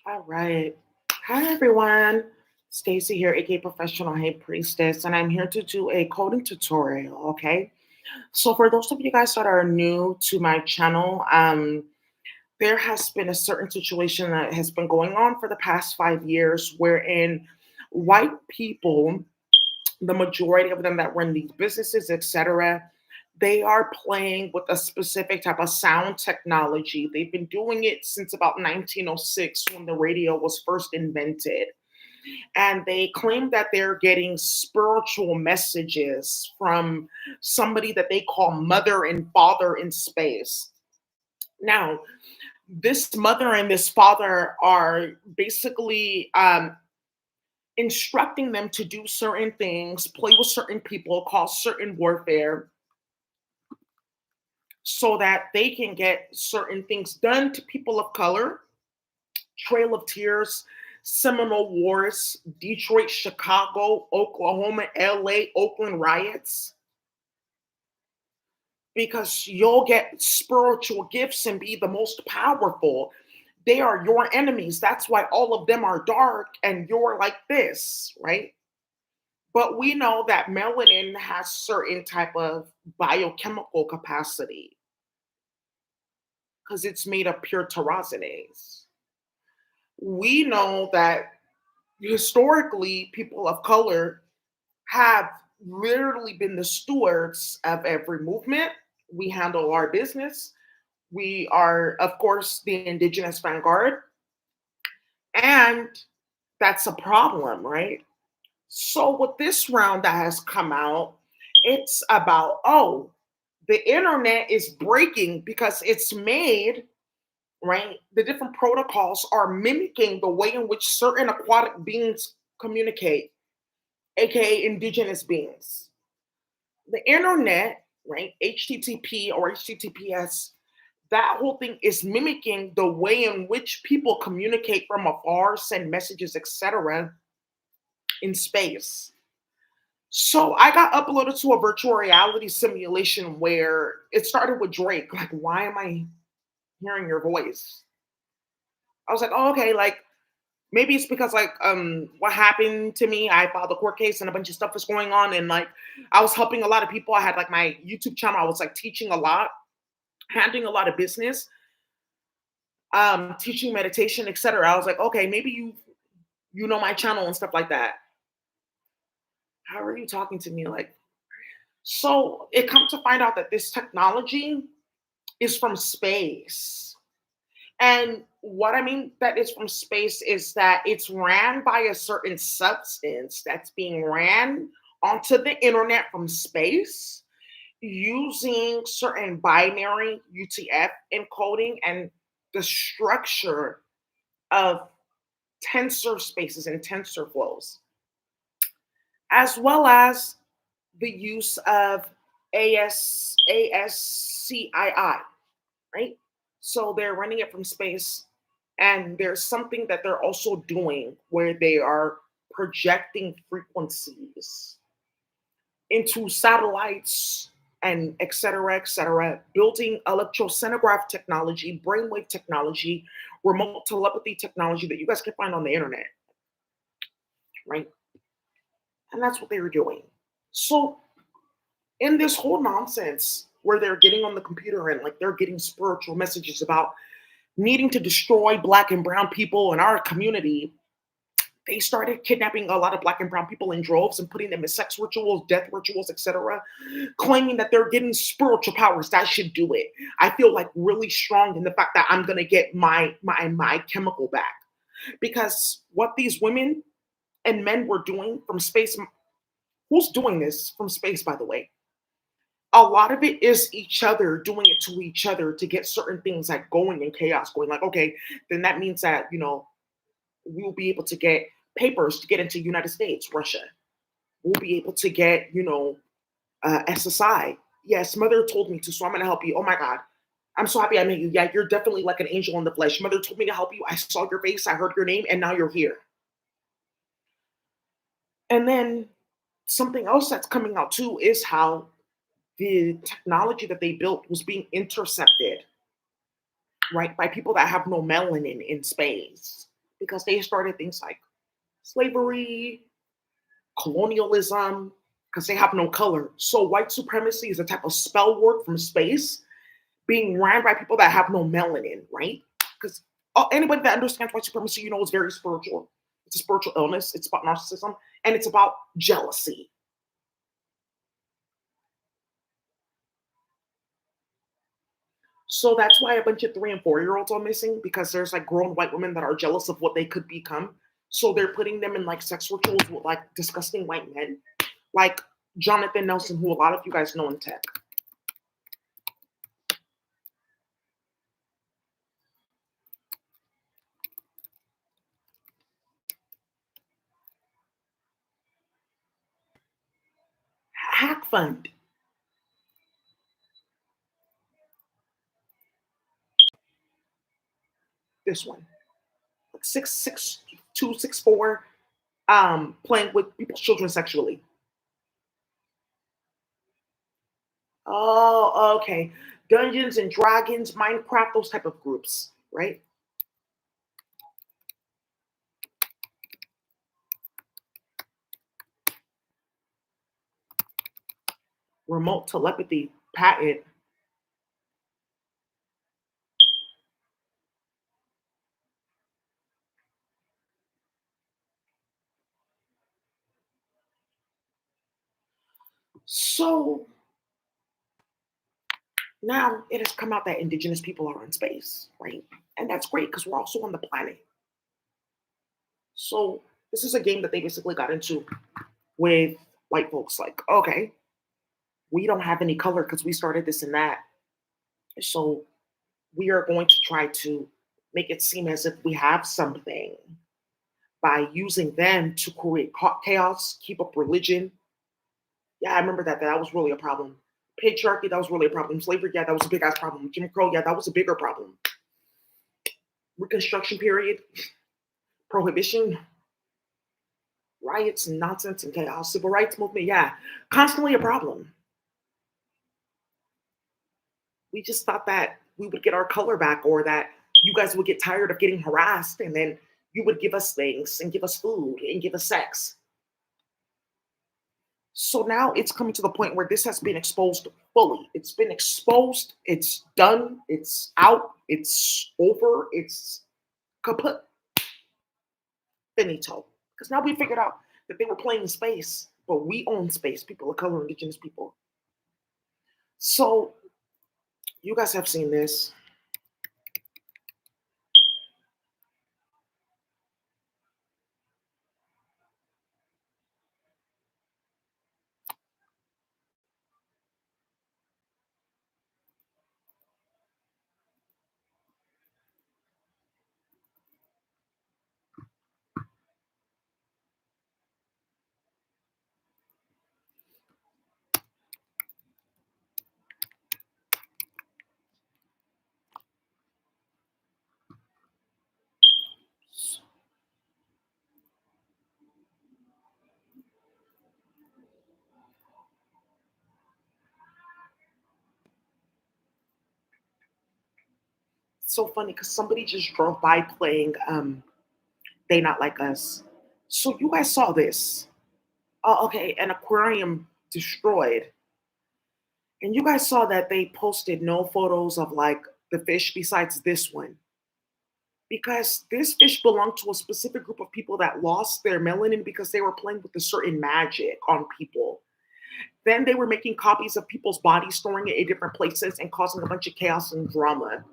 All right. Hi, everyone. Stacy here, aka Professional High Priestess, and I'm here to do a coding tutorial. Okay. So, for those of you guys that are new to my channel, there has been a certain situation that has been going on for the past 5 years wherein white people, the majority of them that run these businesses, etc., they are playing with a specific type of sound technology. They've been doing it since about 1906 when the radio was first invented. And they claim that they're getting spiritual messages from somebody that they call mother and father in space. Now, this mother and this father are basically instructing them to do certain things, play with certain people, cause certain warfare, so that they can get certain things done to people of color. Trail of Tears, Seminole Wars, Detroit, Chicago, Oklahoma, LA, Oakland riots, because you'll get spiritual gifts and be the most powerful. They are your enemies. That's why all of them are dark and you're like this, right? But we know that melanin has certain type of biochemical capacity because it's made of pure tyrosinase. We know that historically people of color have literally been the stewards of every movement. We handle our business. We are, of course, the indigenous vanguard. And that's a problem, right? So, with this round that has come out, it's about, oh, the internet is breaking because it's made, right? The different protocols are mimicking the way in which certain aquatic beings communicate, aka indigenous beings. The internet, right? HTTP or HTTPS, that whole thing is mimicking the way in which people communicate from afar, send messages, etc., in space. So I got uploaded to a virtual reality simulation where it started with Drake. Like, why am I hearing your voice? I was like, oh, okay, like maybe it's because like what happened to me. I filed a court case and a bunch of stuff was going on, and like I was helping a lot of people. I had like my YouTube channel. I was like teaching a lot, handling a lot of business, teaching meditation, etc. I was like, okay, maybe you know my channel and stuff like that. How are you talking to me? Like, so it comes to find out that this technology is from space. And what I mean that is from space is that it's ran by a certain substance that's being ran onto the internet from space using certain binary UTF encoding and the structure of tensor spaces and tensor flows, as well as the use of ASCII, right? So they're running it from space. And there's something that they're also doing where they are projecting frequencies into satellites and et cetera, building electrosonograph technology, brainwave technology, remote telepathy technology that you guys can find on the internet, right? And that's what they were doing. So in this whole nonsense where they're getting on the computer and like they're getting spiritual messages about needing to destroy black and brown people in our community, they started kidnapping a lot of black and brown people in droves and putting them in sex rituals, death rituals, etc., claiming that they're getting spiritual powers. That should do it. I feel like really strong in the fact that I'm gonna get my chemical back. Because what these women and men were doing from space, who's doing this from space, by the way? A lot of it is each other doing it to each other to get certain things like going in chaos, going like, okay, then that means that, we'll be able to get papers to get into United States, Russia. We'll be able to get, SSI. Yes, mother told me to, so I'm gonna help you. Oh my God. I'm so happy I met you. Yeah, you're definitely like an angel in the flesh. Mother told me to help you. I saw your face, I heard your name, and now you're here. And then something else that's coming out too is how the technology that they built was being intercepted, right, by people that have no melanin in space. because they started things like slavery, colonialism, because they have no color. So white supremacy is a type of spell work from space being ran by people that have no melanin, right? Because anybody that understands white supremacy, you know, is very spiritual. It's a spiritual illness. It's about narcissism and it's about jealousy. So that's why a bunch of 3 and 4 year olds are missing because there's like grown white women that are jealous of what they could become. So they're putting them in like sex rituals with like disgusting white men, like Jonathan Nelson, who a lot of you guys know in tech. Hack Fund. This one, like 6'2", 6'4", playing with people's children sexually. Oh, okay. Dungeons and Dragons, Minecraft, those type of groups, right? Remote telepathy patent. So now it has come out that indigenous people are in space, right? And that's great because we're also on the planet. So this is a game that they basically got into with white folks. Like, okay, we don't have any color because we started this and that. So we are going to try to make it seem as if we have something by using them to create chaos, keep up religion. Yeah, I remember that. That was really a problem. Patriarchy, that was really a problem. Slavery, yeah, that was a big ass problem. Jim Crow, yeah, that was a bigger problem. Reconstruction period, prohibition, riots, nonsense, and chaos. Civil rights movement, yeah, constantly a problem. We just thought that we would get our color back or that you guys would get tired of getting harassed and then you would give us things and give us food and give us sex. So now it's coming to the point where this has been exposed fully. It's been exposed, it's done, it's out, it's over, it's kaput, finito. Because now we figured out that they were playing in space, but we own space, people of color, indigenous people. So you guys have seen this. It's so funny because somebody just drove by playing They Not Like Us. So you guys saw this. Oh, okay, an aquarium destroyed. And you guys saw that they posted no photos of like the fish besides this one. Because this fish belonged to a specific group of people that lost their melanin because they were playing with a certain magic on people. Then they were making copies of people's bodies, storing it in different places, and causing a bunch of chaos and drama.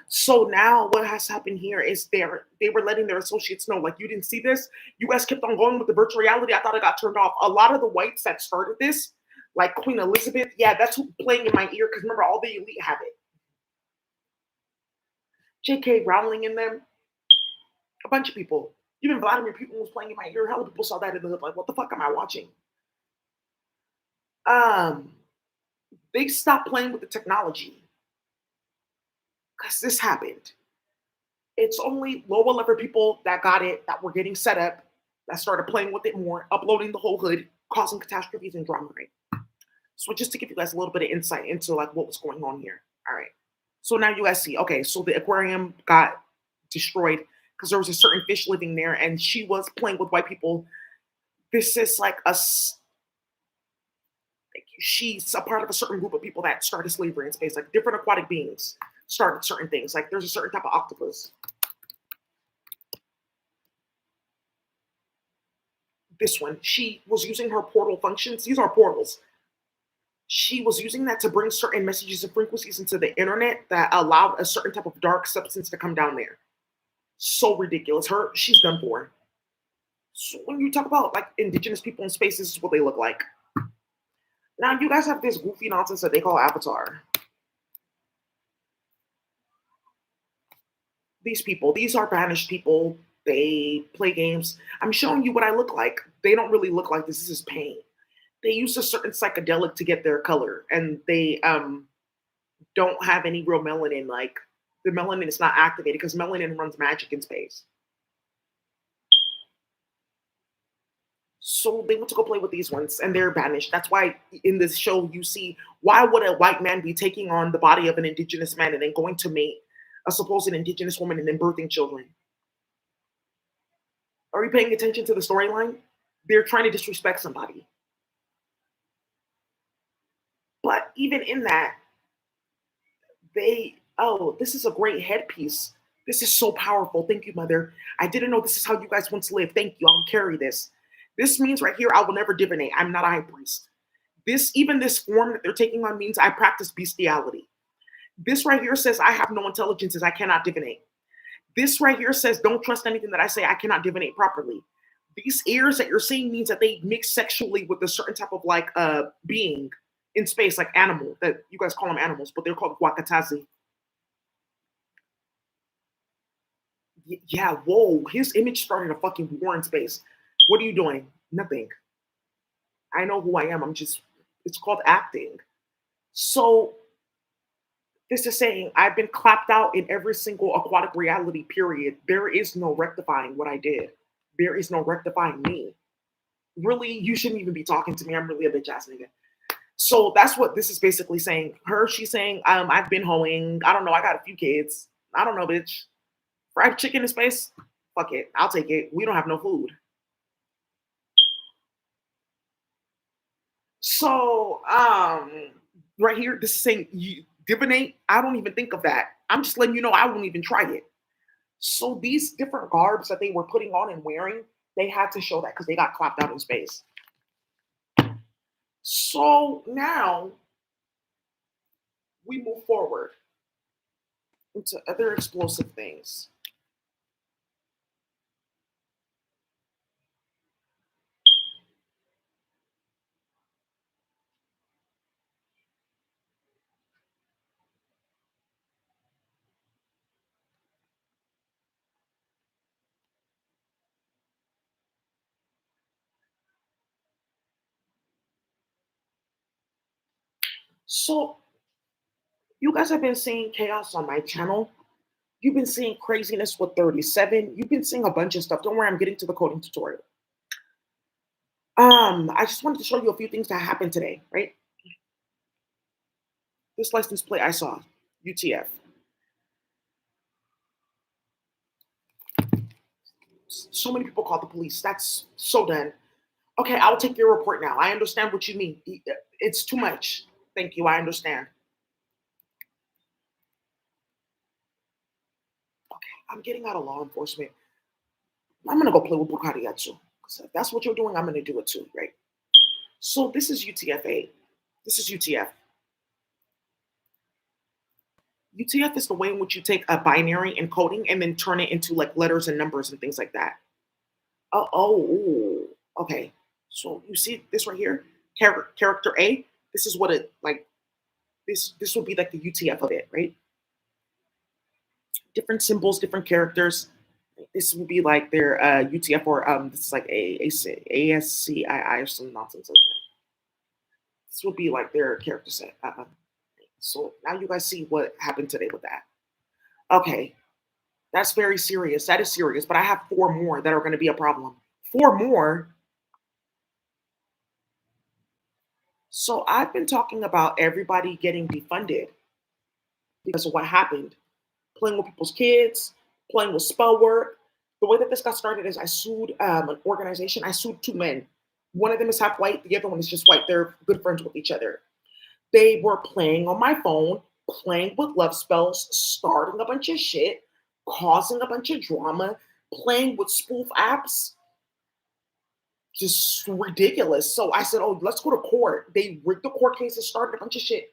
So now what has happened here is they were letting their associates know, like, you didn't see this. You guys kept on going with the virtual reality. I thought it got turned off. A lot of the whites that started this, like Queen Elizabeth, yeah, that's who playing in my ear because remember all the elite have it. J.K. Rowling in them, a bunch of people. Even Vladimir Putin was playing in my ear. Hell, people saw that and they're like, what the fuck am I watching? Um, they stopped playing with the technology because this happened. It's only lower level people that got it, that were getting set up, that started playing with it more, uploading the whole hood, causing catastrophes and drama, right? So just to give you guys a little bit of insight into like what was going on here. All right. So now you guys see, okay, so the aquarium got destroyed. because there was a certain fish living there, and she was playing with white people. This is like like she's a part of a certain group of people that started slavery in space, like different aquatic beings started certain things. Like there's a certain type of octopus. This one, she was using her portal functions. These are portals. She was using that to bring certain messages and frequencies into the internet that allowed a certain type of dark substance to come down there. So ridiculous. She's done for. So when you talk about like indigenous people in space, this is what they look like. Now you guys have this goofy nonsense that they call Avatar. These people, these are banished people. They play games. I'm showing you what I look like. They don't really look like this. This is pain. They use a certain psychedelic to get their color, and they don't have any real melanin. Like the melanin is not activated because melanin runs magic in space. So they went to go play with these ones, and they're banished. That's why in this show you see, why would a white man be taking on the body of an indigenous man and then going to mate a supposed indigenous woman and then birthing children? Are you paying attention to the storyline? They're trying to disrespect somebody. But even in that, this is a great headpiece. This is so powerful. Thank you, mother. I didn't know this is how you guys once lived. Thank you. I'll carry this. This means right here, I will never divinate. I'm not a high priest. Even this form that they're taking on means I practice bestiality. This right here says I have no intelligences. I cannot divinate. This right here says don't trust anything that I say. I cannot divinate properly. These ears that you're seeing means that they mix sexually with a certain type of like being in space, like animal, that you guys call them animals, but they're called Wakatazi. Yeah, whoa, his image started a fucking war in space. What are you doing? Nothing. I know who I am. It's called acting. So this is saying I've been clapped out in every single aquatic reality period. There is no rectifying what I did. There is no rectifying me. Really, you shouldn't even be talking to me. I'm really a bitch ass nigga. So that's what this is basically saying. She's saying, I've been hoeing. I don't know. I got a few kids. I don't know, bitch. Fried chicken in space? Fuck it. I'll take it. We don't have no food. So, right here, this is saying you divinate. I don't even think of that. I'm just letting you know I won't even try it. So these different garbs that they were putting on and wearing, they had to show that because they got clapped out in space. So now we move forward into other explosive things. So you guys have been seeing chaos on my channel. You've been seeing craziness with 37. You've been seeing a bunch of stuff. Don't worry, I'm getting to the coding tutorial. I just wanted to show you a few things that happened today, right? This license plate I saw, UTF. So many people called the police. That's so done. Okay, I'll take your report now. I understand what you mean. It's too much. Thank you. I understand. Okay, I'm getting out of law enforcement. I'm gonna go play with Bukariatsu. Because if that's what you're doing, I'm gonna do it too, right? So this is UTF-8. This is UTF. UTF is the way in which you take a binary encoding and then turn it into like letters and numbers and things like that. Okay. So you see this right here, character A. This is what it like. This would be like the UTF of it, right? Different symbols, different characters. This would be like their UTF or this is like ASCII or some nonsense like that. This would be like their character set. So now you guys see what happened today with that. Okay, that's very serious. That is serious. But I have 4 more that are going to be a problem. 4 more. So I've been talking about everybody getting defunded because of what happened. Playing with people's kids, playing with spell work. The way that this got started is I sued an organization. I sued two men. One of them is half white. The other one is just white. They're good friends with each other. They were playing on my phone, playing with love spells, starting a bunch of shit, causing a bunch of drama, playing with spoof apps. Just ridiculous. So I said, oh, let's go to court. They rigged the court cases, started a bunch of shit.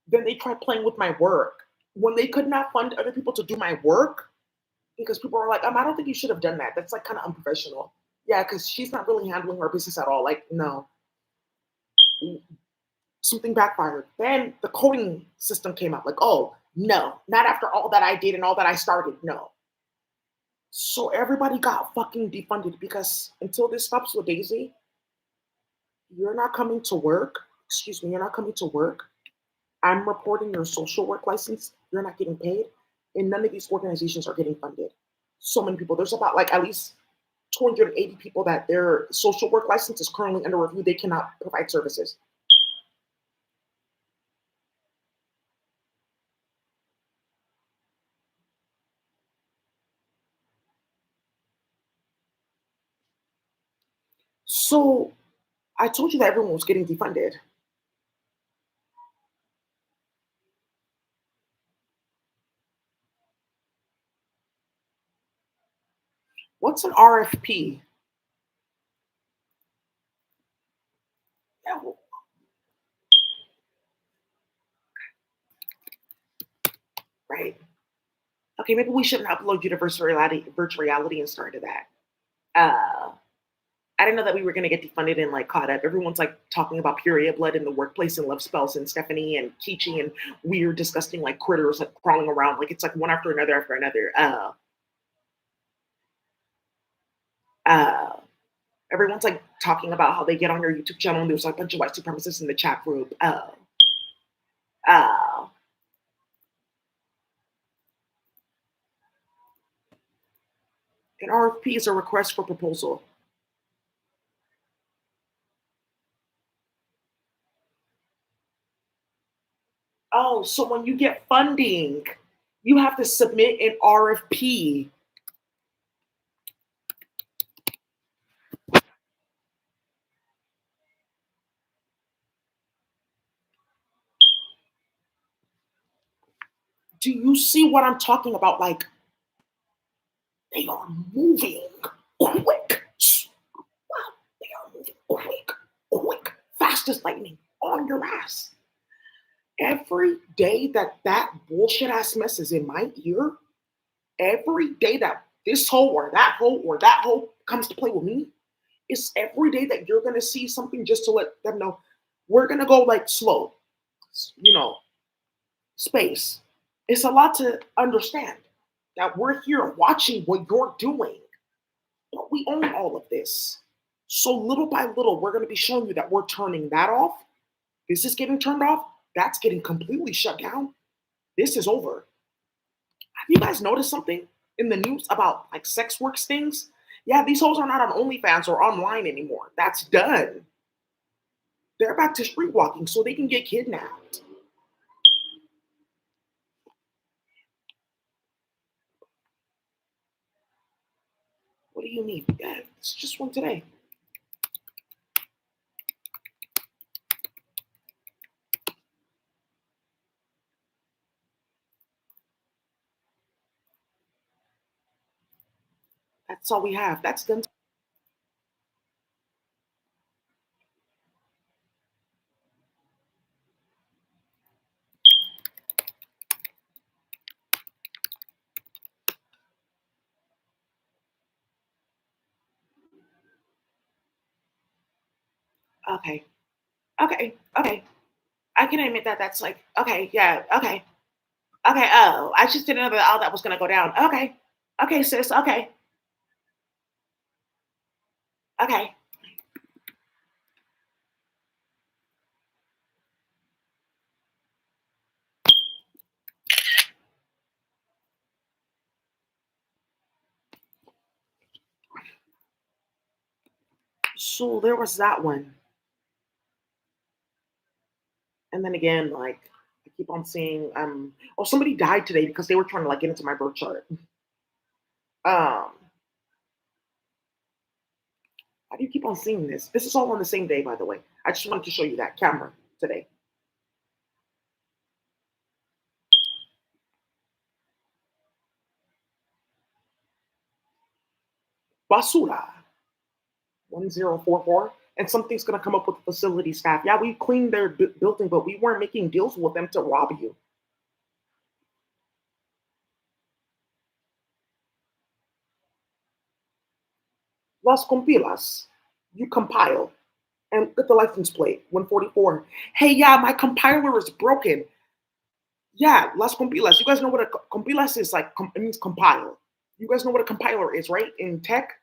Then they tried playing with my work. When they could not fund other people to do my work, because people were like, I don't think you should have done that. That's like kind of unprofessional. Yeah, because she's not really handling her business at all. Like, no, something backfired. Then the coding system came out like, oh, no, not after all that I did and all that I started. No. So everybody got fucking defunded because until this stops with Daisy, you're not coming to work. Excuse me, you're not coming to work. I'm reporting your social work license. You're not getting paid. And none of these organizations are getting funded. So many people. There's about like at least 280 people that their social work license is currently under review. They cannot provide services. So I told you that everyone was getting defunded. What's an RFP? Yeah, right. Okay, maybe we shouldn't upload virtual reality and start to that. Uh, I didn't know that we were going to get defunded and like caught up. Everyone's like talking about period blood in the workplace and love spells and Stephanie and Kichi and weird, disgusting like critters like crawling around. Like it's like one after another after another. Uh, Everyone's like talking about how they get on your YouTube channel and there's like a bunch of white supremacists in the chat group. Uh, an RFP is a request for proposal. Oh, so when you get funding, you have to submit an RFP. Do you see what I'm talking about? Like, they are moving quick. Wow, they are moving quick, fast as lightning on your ass. Every day that that bullshit ass mess is in my ear, every day that this hole or that hole or that hole comes to play with me, it's every day that you're gonna see something just to let them know we're gonna go like slow, you know, space. It's a lot to understand that we're here watching what you're doing, but we own all of this. So little by little, we're gonna be showing you that we're turning that off. This is getting turned off. That's getting completely shut down. This is over. Have you guys noticed something in the news about like sex work stings? Yeah, these hoes are not on OnlyFans or online anymore. That's done. They're back to street walking so they can get kidnapped. What do you need? Yeah, it's just one today. That's all we have. That's done. Okay. Okay. Okay. I can admit that that's like, okay, yeah, okay. Okay, oh, I just didn't know that all that was gonna go down. Okay. Okay, sis, okay. Okay. So there was that one. And then again, like I keep on seeing oh somebody died today because they were trying to like get into my birth chart. Um Why do you keep on seeing this? This is all on the same day, by the way. I just wanted to show you that camera today. Basura 1044. And something's going to come up with the facility staff. Yeah, we cleaned their building, but we weren't making deals with them to rob you. Las compilas. You compile. And get the license plate 144. Hey, yeah, my compiler is broken. Yeah, las compilas. You guys know what a compilas is like? It means compile. You guys know what a compiler is, right? In tech,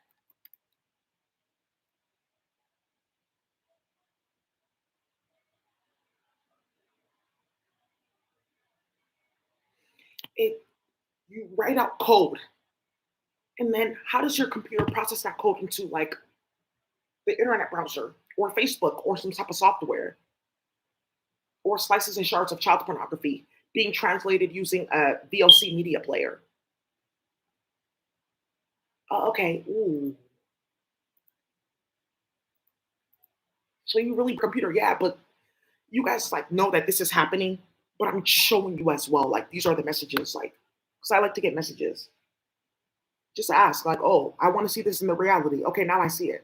it you write out code, and then how does your computer process that code into like the internet browser or Facebook or some type of software or slices and shards of child pornography being translated using a VLC media player? Okay. Ooh. So you really computer, yeah, but you guys like know that this is happening, but I'm showing you as well. Like these are the messages, like because I like to get messages. Just ask, like, oh, I want to see this in the reality. Okay, now I see it.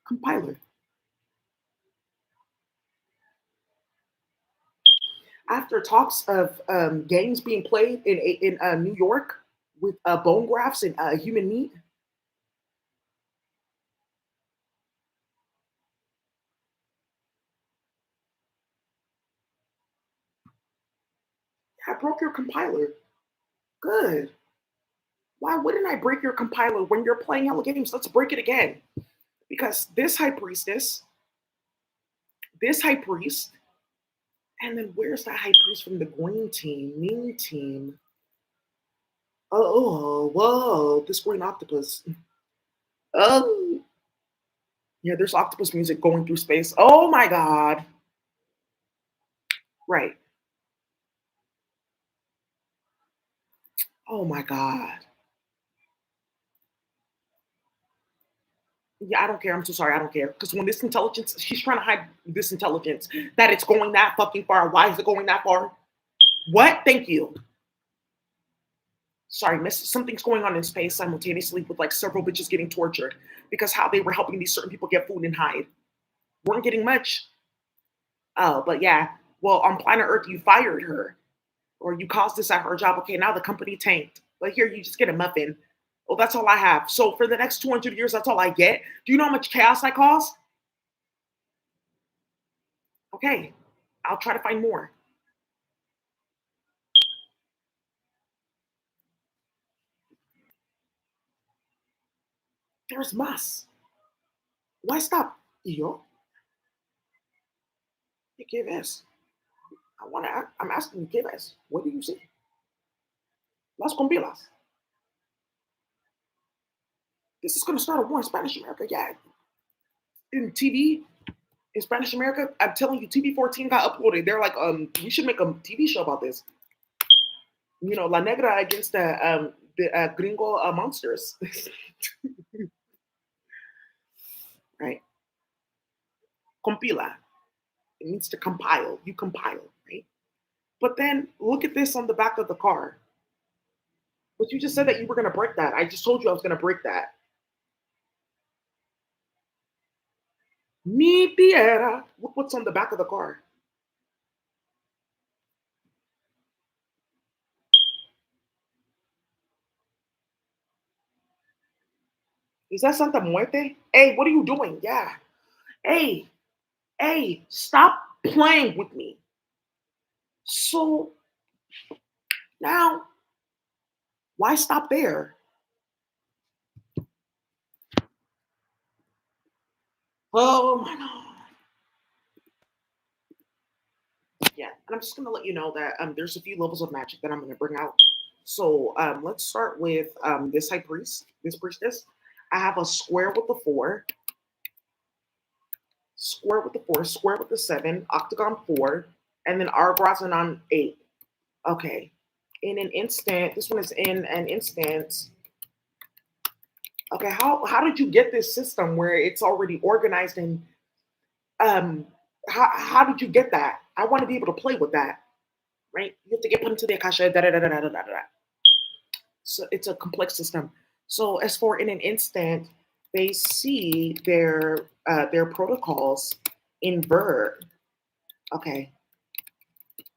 Compiler. After talks of games being played in New York with bone grafts and human meat, I broke your compiler. Good. Why wouldn't I break your compiler when you're playing hella games? Let's break it again. Because this high priest, and then where's that high priest from the green team, mean team? Oh, whoa, this green octopus. Oh, yeah, there's octopus music going through space. Oh my god. Right. Oh my god. Yeah, I don't care. I'm so sorry. I don't care. Because when this intelligence, she's trying to hide this intelligence that it's going that fucking far. Why is it going that far? What? Thank you. Sorry, miss. Something's going on in space simultaneously with like several bitches getting tortured because how they were helping these certain people get food and hide. Weren't getting much. Oh, but yeah. Well, on planet Earth, you fired her or you caused this at her job. Okay, now the company tanked. But here, you just get a muffin. Oh, that's all I have. So for the next 200 years, that's all I get. Do you know how much chaos I cause? Okay, I'll try to find more. There's más. Why stop? Yo, ¿qué ves? I'm asking you, ¿qué ves? What do you see? Las compilas. This is going to start a war in Spanish America. Yeah, in TV, in Spanish America, I'm telling you, TV 14 got uploaded. They're like, we should make a TV show about this. You know, La Negra against the gringo monsters. Right? Compila. It means to compile. You compile, right? But then look at this on the back of the car. But you just said that you were going to break that. I just told you I was going to break that. Mi tierra. Look what's on the back of the car. Is that Santa Muerte? Hey, what are you doing? Yeah. Hey, hey, stop playing with me. So now, why stop there? Oh my god. Yeah, and I'm just gonna let you know that there's a few levels of magic that I'm gonna bring out. So let's start with this high priest, this priestess. I have a square with the four, square with the four, square with the seven, octagon four, and then argrazon on eight. Okay. In an instant, this one is in an instant. Okay, how did you get this system where it's already organized and um how did you get that? I want to be able to play with that, right? You have to get put into the akasha. Da, da, da, da, da, da, da, da. So it's a complex system. So as for in an instant, they see their protocols invert. Okay,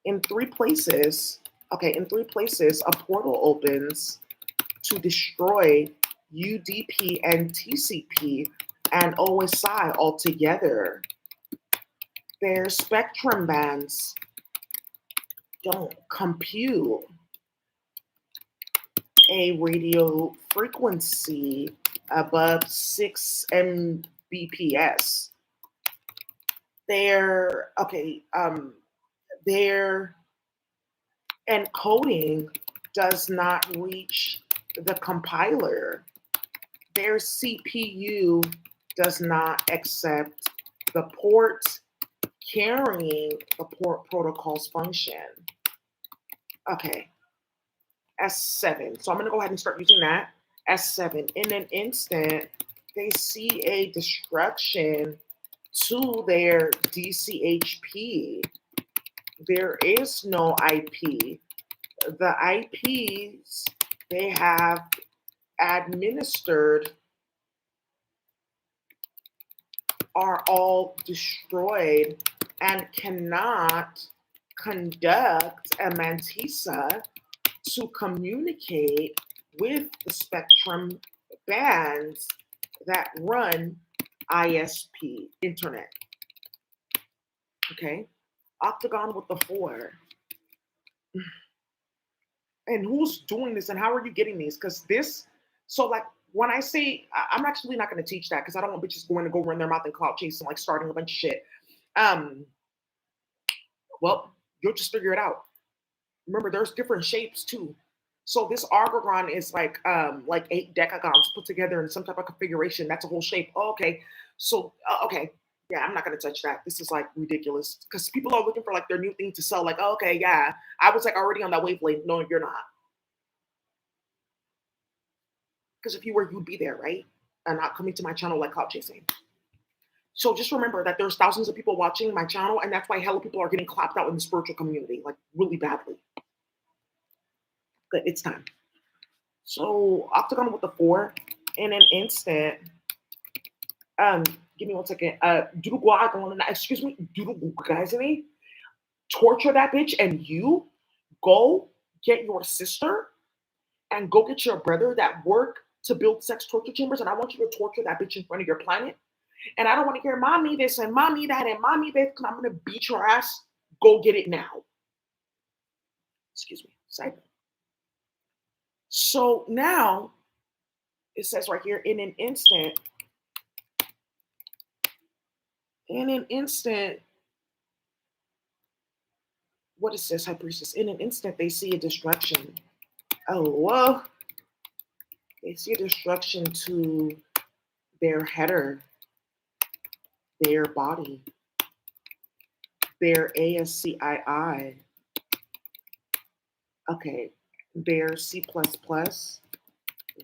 in three places. Okay, in three places, a portal opens to destroy UDP and TCP and OSI altogether. Their spectrum bands don't compute a radio frequency above 6 Mbps. Their encoding does not reach the compiler. Their CPU does not accept the port carrying the port protocol's function. Okay, S7. So I'm going to go ahead and start using that. S7. In an instant, they see a destruction to their DCHP. There is no IP. The IPs they have administered are all destroyed and cannot conduct a mantissa to communicate with the spectrum bands that run ISP, internet. Okay, octagon with the 4. And who's doing this and how are you getting these? Because this, so like when I say, I'm actually not going to teach that because I don't want bitches going to go run their mouth and clout chase and like starting a bunch of shit. Um, well, you'll just figure it out. Remember, there's different shapes too. So this argogon is like 8 decagons put together in some type of configuration. That's a whole shape. Oh, okay. So okay. Yeah, I'm not gonna touch that. This is like ridiculous because people are looking for like their new thing to sell. Like, oh, okay, yeah, I was like already on that wavelength. No, you're not. Because if you were, you'd be there, right? And not coming to my channel like clout chasing. So just remember that there's thousands of people watching my channel, and that's why hella people are getting clapped out in the spiritual community, like really badly. But it's time. So octagon with the 4 in an instant. Give me 1 second. Excuse me, guys, torture that bitch, and you go get your sister and go get your brother that work to build sex torture chambers, and I want you to torture that bitch in front of your planet. And I don't want to hear mommy this and mommy that and mommy this because I'm gonna beat your ass. Go get it now. Excuse me. Side. So now it says right here, in an instant, what is this, high priestess? In an instant, they see a destruction. Oh, well, they see a destruction to their header, their body, their ASCII, okay, their C++,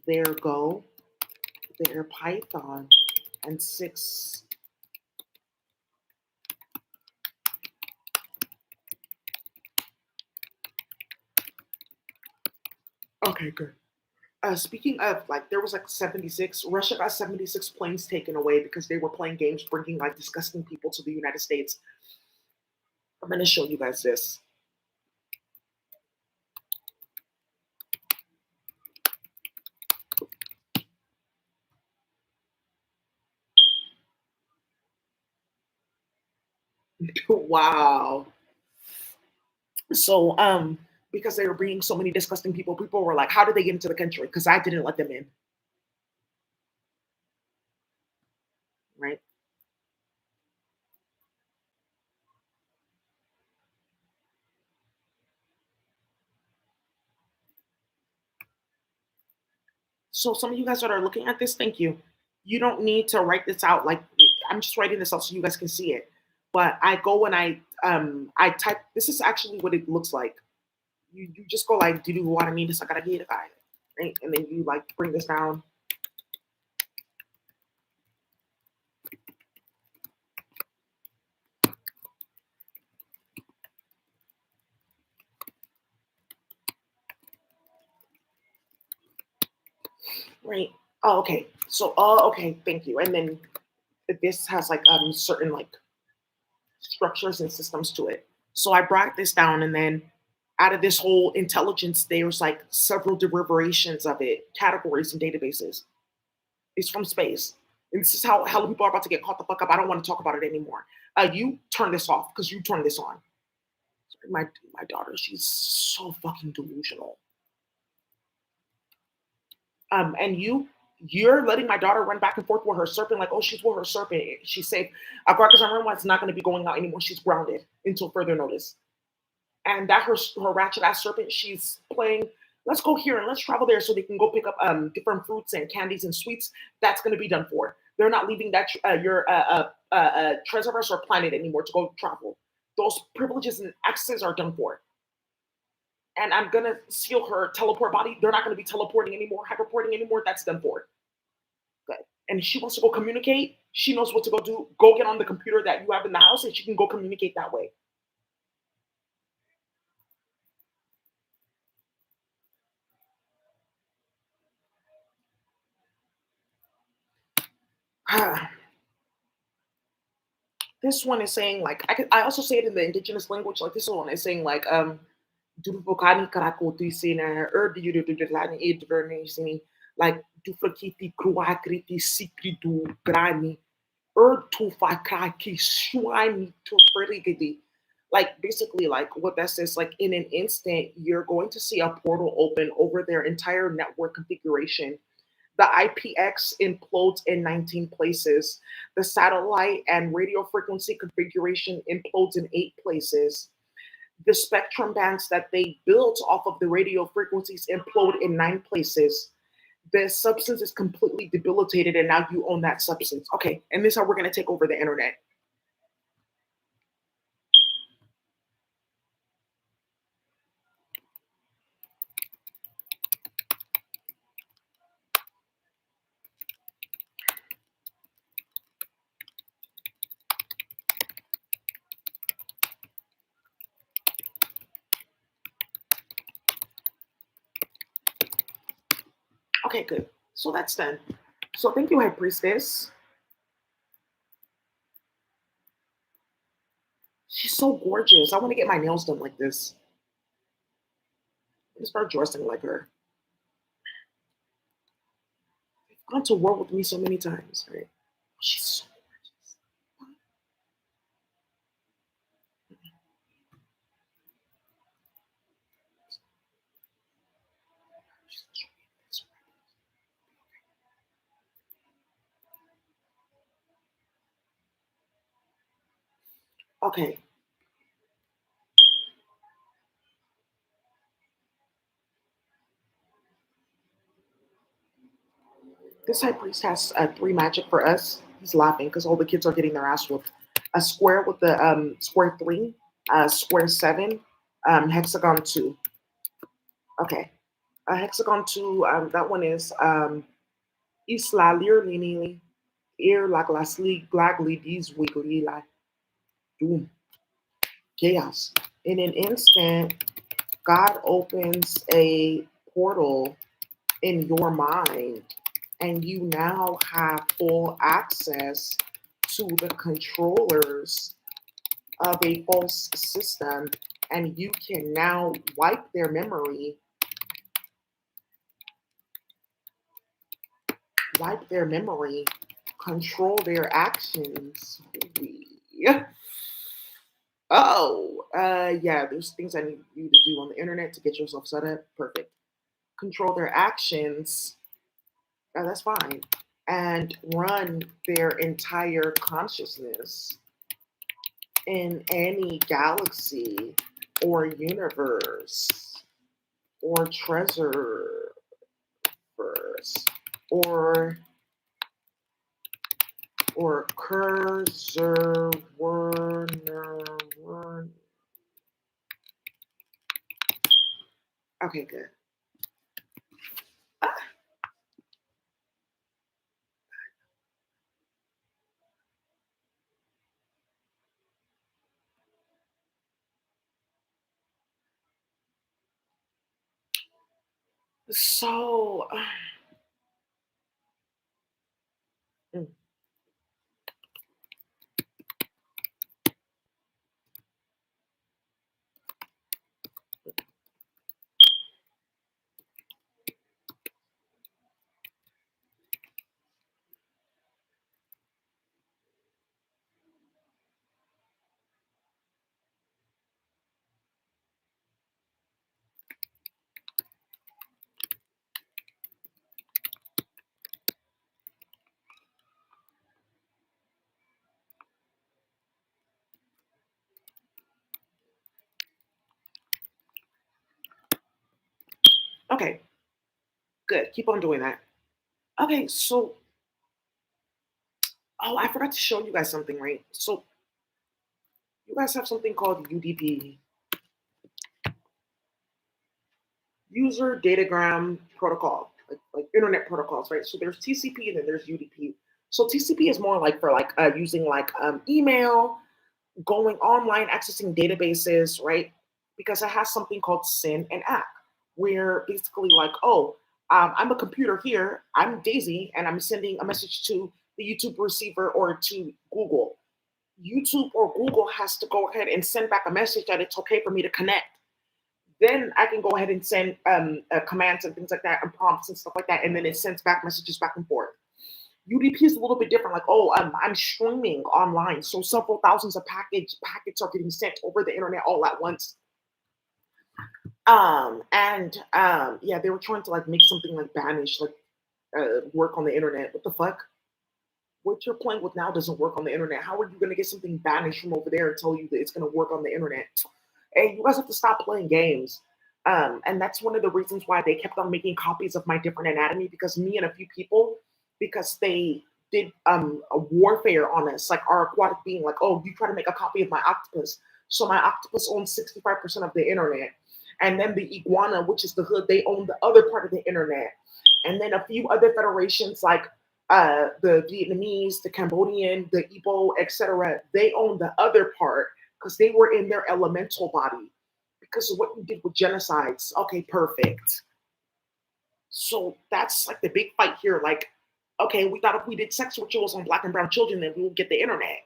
their Go, their Python, and 6. Okay, good. Speaking of, like, there was like 76, Russia got 76 planes taken away because they were playing games, bringing like disgusting people to the United States. I'm going to show you guys this. Wow. So, because they were bringing so many disgusting people, people were like, how did they get into the country? Because I didn't let them in. Right? So some of you guys that are looking at this, thank you. You don't need to write this out. Like, I'm just writing this out so you guys can see it. But I go and I type, this is actually what it looks like. You just go like, do you want to mean this? I gotta get a guy. Right? And then you like bring this down. right? Oh, okay. So, oh, okay. Thank you. And then this has like certain like structures and systems to it. So I brought this down, and then out of this whole intelligence, there's like several deliberations of it, categories and databases. It's from space. And this is how hell people are about to get caught the fuck up. I don't want to talk about it anymore. You turn this off because you turn this on. My daughter, she's so fucking delusional. And you're letting my daughter run back and forth with her serpent, like, oh, she's with her serpent. She's safe. Agartha's is not going to be going out anymore. She's grounded until further notice. And that her ratchet ass serpent, she's playing. Let's go here and let's travel there so they can go pick up different fruits and candies and sweets. That's going to be done for. They're not leaving that your Treasuriverse or planet anymore to go travel. Those privileges and accesses are done for. And I'm gonna seal her teleport body. They're not gonna be teleporting anymore, hyperporting anymore. That's done for. Good. And if she wants to go communicate, she knows what to go do. Go get on the computer that you have in the house, and she can go communicate that way. This one is saying like I also say it in the indigenous language. Like this one is saying like Dulbokani karakoti sina do you do design it vernisini like duplicati kruakriti sikridu grani to fakaki swine to frigidi. Like basically like what that says, like in an instant you're going to see a portal open over their entire network configuration. The IPX implodes in 19 places. The satellite and radio frequency configuration implodes in 8 places. The spectrum bands that they built off of the radio frequencies implode in 9 places. The substance is completely debilitated, and now you own that substance. Okay, and this is how we're going to take over the internet. Okay, good. So that's done. So thank you, High Priestess. She's so gorgeous. I want to get my nails done like this. I start dressing like her. They've gone to war with me so many times, right? She's so gorgeous. Okay. This high priest has 3 magic for us. He's laughing because all the kids are getting their ass whooped. A square with the square 3, square 7, hexagon 2. Okay. Hexagon 2, that one is Isla Lirlini, ear like lasli glagly these wiggly like doom. Chaos. In an instant, God opens a portal in your mind, and you now have full access to the controllers of a false system, and you can now wipe their memory, control their actions. Oh, yeah, there's things I need you to do on the internet to get yourself set up. Perfect. Control their actions. That's fine. And run their entire consciousness in any galaxy or universe or treasure verse or cursor Werner. Okay, good. So Okay, good. Keep on doing that. Okay, so oh, I forgot to show you guys something, right? So you guys have something called UDP, User Datagram Protocol, like internet protocols, right? So there's TCP and then there's UDP. So TCP is more like for like using like email, going online, accessing databases, right? Because it has something called SYN and ACK, where basically like, oh, I'm a computer here, I'm Daisy, and I'm sending a message to the YouTube receiver or to Google. YouTube or Google has to go ahead and send back a message that it's okay for me to connect. Then I can go ahead and send commands and things like that and prompts and stuff like that, and then it sends back messages back and forth. UDP is a little bit different. Like, oh, I'm streaming online, so several thousands of packets are getting sent over the internet all at once. Yeah, they were trying to like make something like banish, like work on the internet. What the fuck? What you're playing with now doesn't work on the internet. How are you going to get something banished from over there and tell you that it's going to work on the internet? Hey, you guys have to stop playing games. And that's one of the reasons why they kept on making copies of my different anatomy, because me and a few people, because they did a warfare on us, like our aquatic being, like, oh, you try to make a copy of my octopus. So my octopus owns 65% of the internet. And then the iguana, which is the hood, they own the other part of the internet. And then a few other federations like the Vietnamese, the Cambodian, the Igbo, etc., they own the other part because they were in their elemental body because of what you did with genocides. Okay, perfect. So that's like the big fight here. Like, okay, we thought if we did sex rituals on black and brown children, then we would get the internet.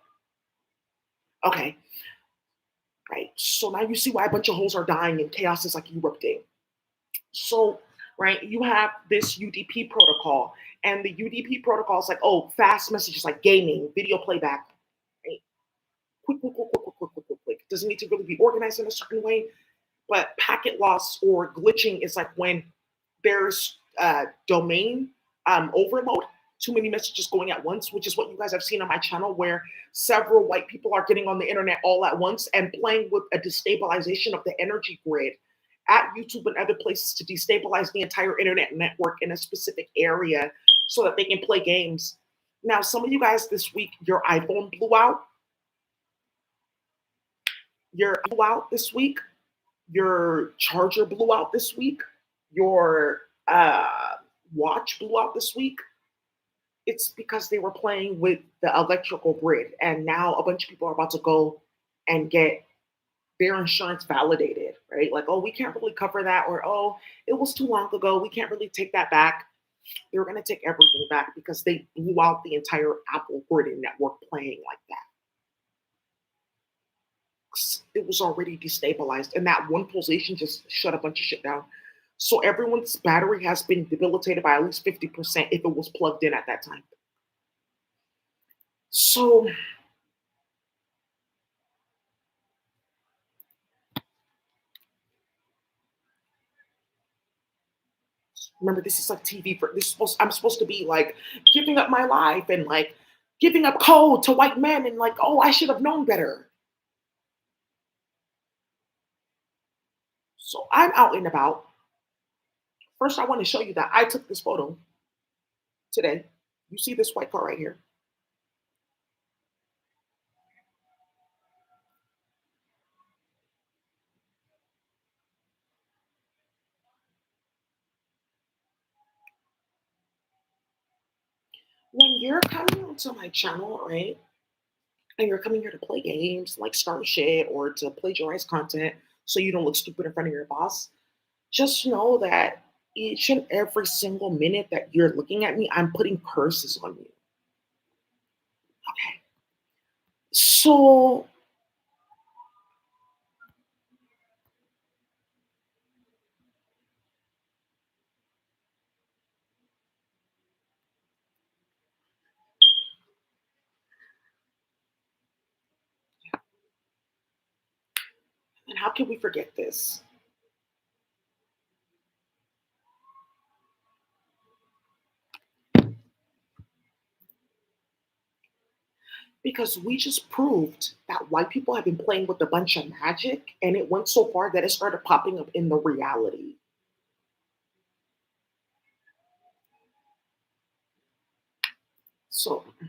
Okay, right. So now you see why a bunch of hoes are dying and chaos is like erupting. So, right, you have this UDP protocol, and the UDP protocol is like, oh, fast messages like gaming, video playback, right? Quick, quick, quick, quick, quick, quick, quick, quick, quick. Doesn't need to really be organized in a certain way, but packet loss or glitching is like when there's domain overload, too many messages going at once, which is what you guys have seen on my channel, where several white people are getting on the internet all at once and playing with a destabilization of the energy grid at YouTube and other places to destabilize the entire internet network in a specific area so that they can play games. Now, some of you guys this week, your iPhone blew out. Your blew out this week. Your charger blew out this week. Your watch blew out this week. It's because they were playing with the electrical grid, and now a bunch of people are about to go and get their insurance validated, right? Like, oh, we can't really cover that, or oh, it was too long ago, we can't really take that back. They're going to take everything back because they blew out the entire Apple grid network playing like that. It was already destabilized, and that one pulsation just shut a bunch of shit down. So everyone's battery has been debilitated by at least 50% if it was plugged in at that time. So remember, this is like TV for this. I'm supposed to be like giving up my life and like giving up code to white men and like, oh, I should have known better. So I'm out and about. First, I want to show you that I took this photo today. You see this white car right here. When you're coming onto my channel, right, and you're coming here to play games, like start shit or to plagiarize content so you don't look stupid in front of your boss, just know that each and every single minute that you're looking at me, I'm putting curses on you. Okay. So, and how can we forget this? Because we just proved that white people have been playing with a bunch of magic and it went so far that it started popping up in the reality. So, oh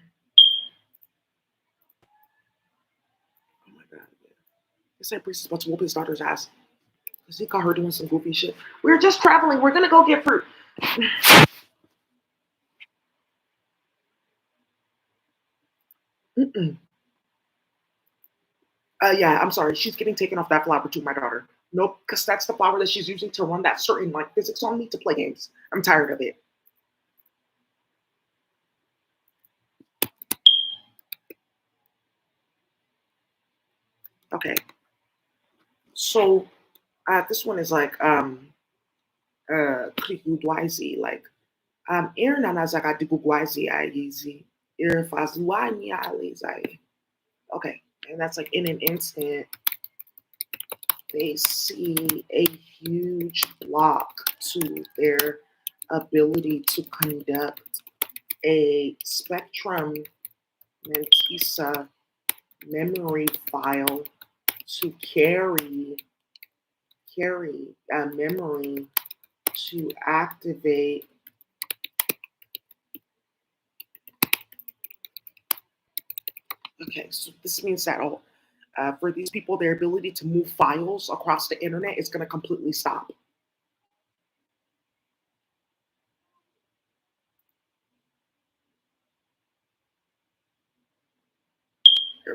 my God. This ain't priest is about to whoop his daughter's ass. Because he caught her doing some goofy shit. We're just traveling. We're going to go get fruit. Mm-mm. Yeah, I'm sorry. She's getting taken off that flower too, my daughter. Nope, because that's the flower that she's using to run that certain like physics on me to play games. I'm tired of it. Okay. So this one is like Krikudwaisi, like Irna Nazaka Dugwaisi Aizi, Irfazuani Alizai. Okay. And that's like in an instant, they see a huge block to their ability to conduct a spectrum Mantisa memory file to carry a memory to activate okay, so this means that for these people, their ability to move files across the internet is going to completely stop.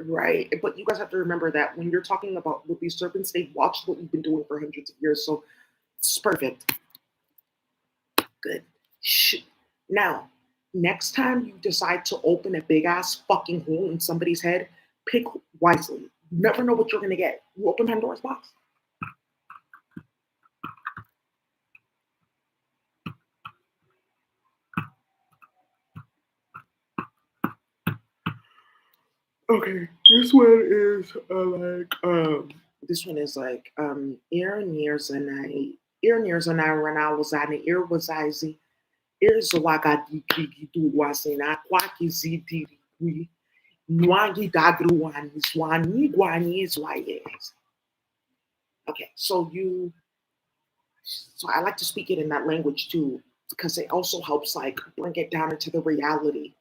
Right. But you guys have to remember that when you're talking about with these serpents, they've watched what you've been doing for hundreds of years. So it's perfect. Good. Now, next time you decide to open a big ass fucking hole in somebody's head, pick wisely. You never know what you're going to get. You open Pandora's box. Okay, this one is this one is like ear nears and I ran out was an ear was I z ears waga di do was in a quaki z di we nwangi dagru one is one guani is why is okay. So I like to speak it in that language too because it also helps like bring it down into the reality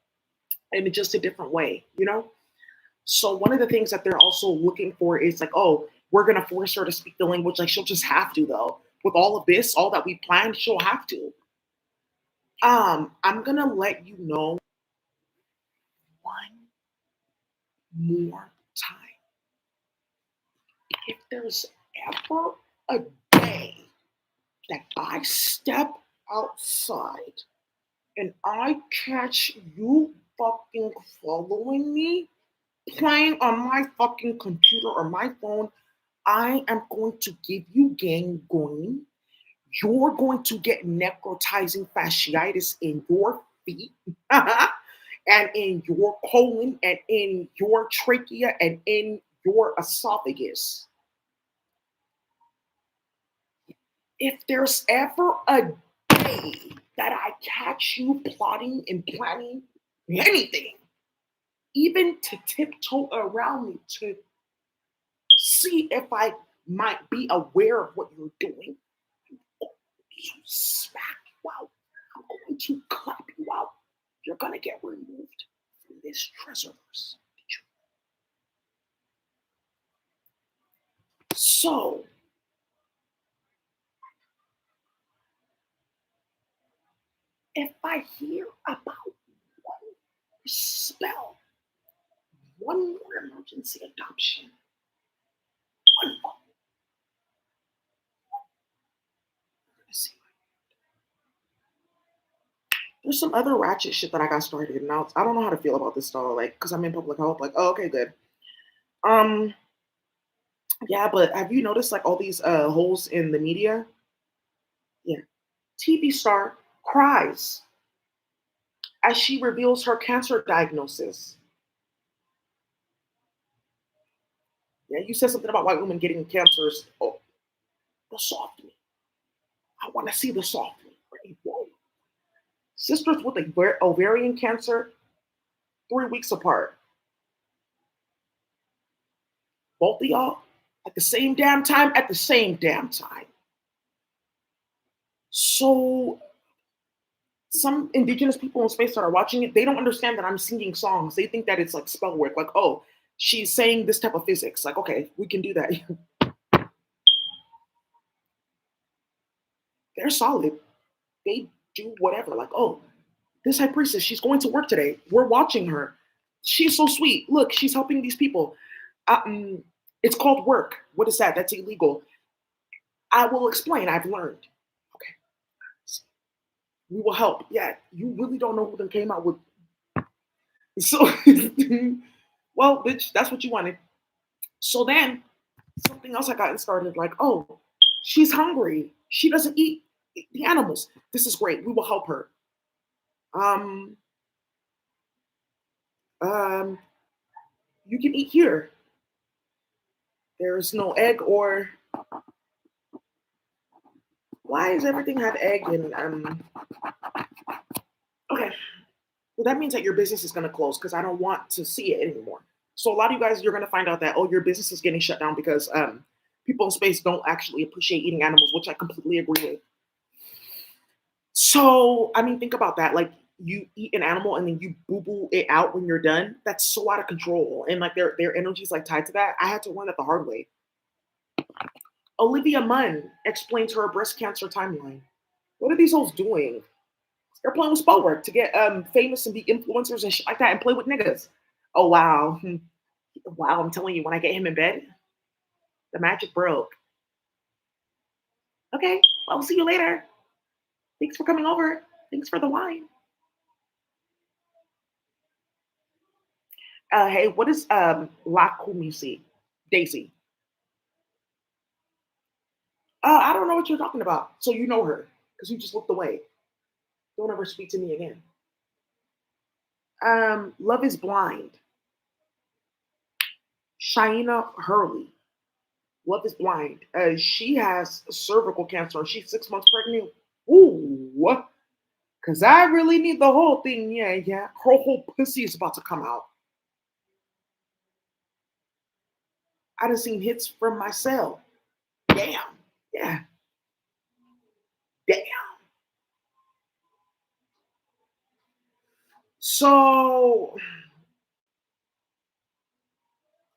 in just a different way, you know. So one of the things that they're also looking for is like, oh, we're gonna force her to speak the language. Like she'll just have to though. With all of this, all that we planned, she'll have to. I'm gonna let you know one more time. If there's ever a day that I step outside and I catch you fucking following me, playing on my fucking computer or my phone, I am going to give you gangrene. You're going to get necrotizing fasciitis in your feet and in your colon and in your trachea and in your esophagus. If there's ever a day that I catch you plotting and planning anything, even to tiptoe around me to see if I might be aware of what you're doing, to smack you out. I'm going to clap you out. You're gonna get removed from this treasures. So if I hear about one spell, one more emergency adoption, one more. There's some other ratchet shit that I got started, and I don't know how to feel about this though. Like, cause I'm in public health. Like, oh, okay, good. Um, yeah, but have you noticed like all these holes in the media? Yeah, TV star cries as she reveals her cancer diagnosis. Yeah, you said something about white women getting cancers. Oh, the soft me. I want to see the soft me. Right? Whoa. Sisters with ovarian cancer, 3 weeks apart. Both of y'all at the same damn time, at the same damn time. So some indigenous people in space that are watching it, they don't understand that I'm singing songs. They think that it's like spell work, like, oh, she's saying this type of physics. Like, okay, we can do that. They're solid. They do whatever. Like, oh, this high priestess, she's going to work today. We're watching her. She's so sweet. Look, she's helping these people. It's called work. What is that? That's illegal. I will explain. I've learned. Okay, we will help. Yeah, you really don't know who them came out with. So, well, bitch, that's what you wanted. So then something else I got started like, oh, she's hungry. She doesn't eat the animals. This is great. We will help her. Um, um, you can eat here. There's no egg or why does everything have egg and okay. Well that means that your business is gonna close because I don't want to see it anymore. So a lot of you guys you're gonna find out that oh your business is getting shut down because people in space don't actually appreciate eating animals, which I completely agree with. So I mean think about that. Like you eat an animal and then you boo boo it out when you're done. That's so out of control. And like their energy is like tied to that. I had to learn that the hard way. Olivia Munn explains her breast cancer timeline. What are these hoes doing? They're playing with spell work to get famous and be influencers and shit like that and play with niggas. Oh wow. Wow, I'm telling you, when I get him in bed, the magic broke. Okay, well, I'll see you later. Thanks for coming over. Thanks for the wine. Hey, what is La Kumisi? Daisy. I don't know what you're talking about. So you know her because you just looked away. Don't ever speak to me again. Love is Blind. Shaina Hurley. Love is Blind. She has cervical cancer. She's 6 months pregnant. Ooh, because I really need the whole thing. Yeah, yeah. Her whole pussy is about to come out. I done seen hits from my cell. Damn. Yeah. Damn. So,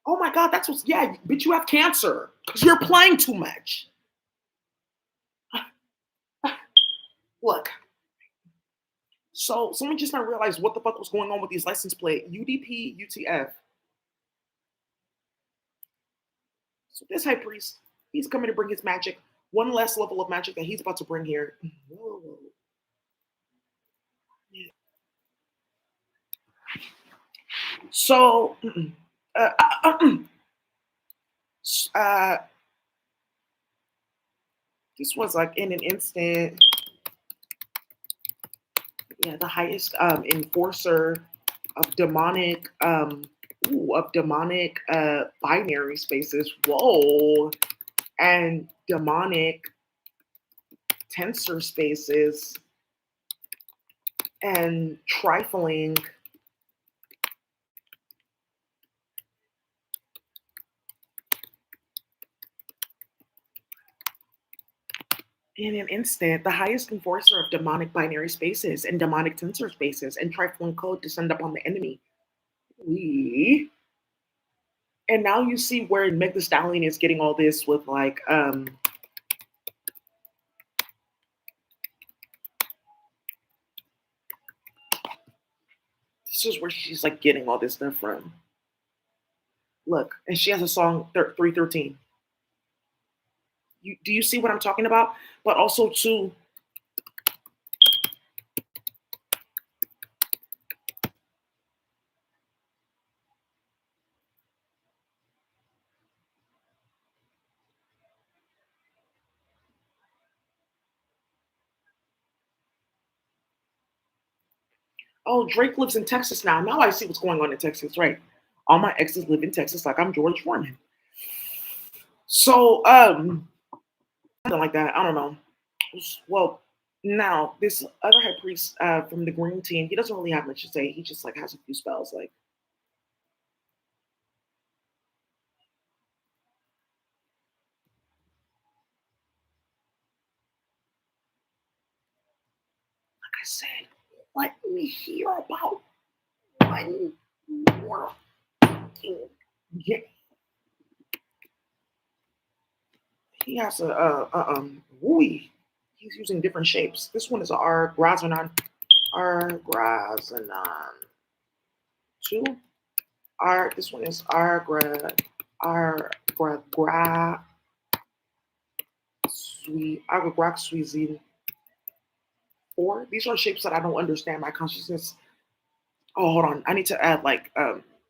oh my God, that's what's, yeah, but you have cancer because you're playing too much. Look, so someone just not realized what the fuck was going on with these license plate UDP UTF. So this high priest, he's coming to bring his magic, one less level of magic that he's about to bring here. Whoa. So, uh, uh, uh, this was like in an instant. Yeah, the highest enforcer of demonic binary spaces. Whoa, and demonic tensor spaces and trifling. In an instant, the highest enforcer of demonic binary spaces and demonic tensor spaces and trifling code descend upon the enemy. We and now you see where Meg the Stallion is getting all this with like this is where she's like getting all this stuff from. Look, and she has a song 313. Do you see what I'm talking about? But also too, oh, Drake lives in Texas now. Now I see what's going on in Texas, right? All my exes live in Texas, like I'm George Foreman. So, something like that. I don't know. Well, now this other high priest from the Green Team, he doesn't really have much to say. He just like has a few spells. Like I said, let me hear about one more fucking game. He has Wooey. He's using different shapes. This one is R Grazanon. R Grazanon 2. R. This one is R Sweezine 4. These are shapes that I don't understand. My consciousness. Oh, hold on. I need to add like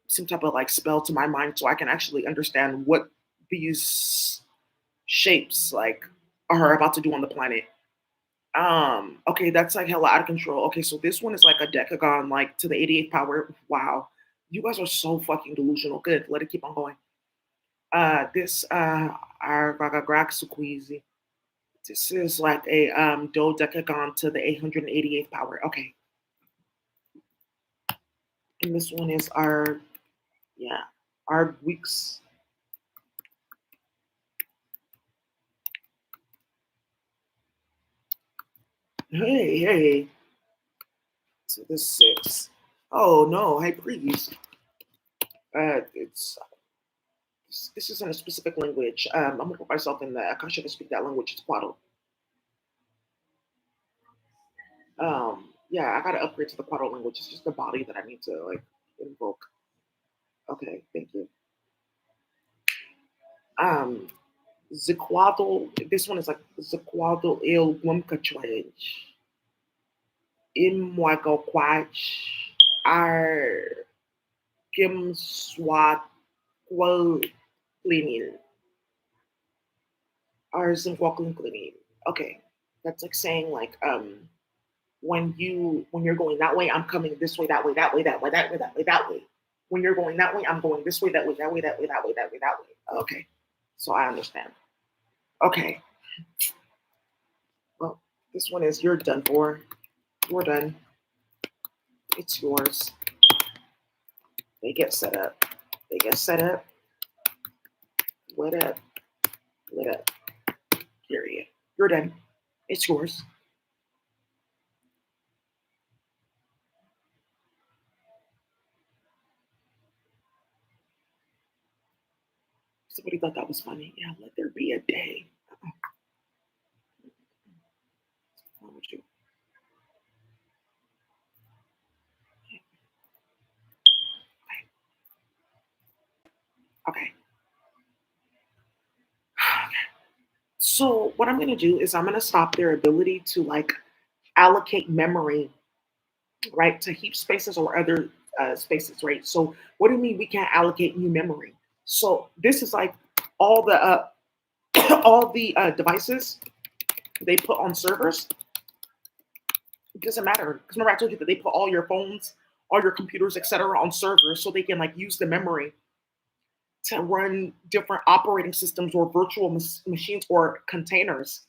some type of like spell to my mind so I can actually understand what these shapes like are about to do on the planet. Okay, that's like hella out of control. Okay, so this one is like a decagon, like to the 88th power. Wow. You guys are so fucking delusional. Good. Let it keep on going. This our Suquizi. This is like a dodecagon to the 888th power. Okay. And this one is our weeks. Hey. To the 6. Oh no, hey please. This isn't a specific language. I'm gonna put myself in the Akasha to speak that language. It's Quaddle. Yeah, I gotta upgrade to the Quaddle language. It's just the body that I need to like invoke. Okay, thank you. Ziquadal. This one is like Ziquadal il Gwumkachwaj. Imwagoquach. Ar Gim Swat Cleaning. Ours in walking cleaning. Okay. That's like saying like when you're going that way, I'm coming this way, that way, that way, that way, that way, that way, that way. When you're going that way, I'm going this way, that way, that way, that way, that way, that way, that way. Okay. So I understand. Okay. Well, this one is you're done for. We're done. It's yours. They get set up. They get set up. Lit up. Lit up. Period. You're done. It's yours. Somebody thought that was funny. Yeah, let there be a day. What's wrong with you? Okay. So what I'm going to do is I'm going to stop their ability to like allocate memory, right, to heap spaces or other spaces, right? So what do you mean we can't allocate new memory? So this is like all the all the devices they put on servers. It doesn't matter because remember I told you that they put all your phones, all your computers, etc., on servers so they can like use the memory to run different operating systems or virtual machines or containers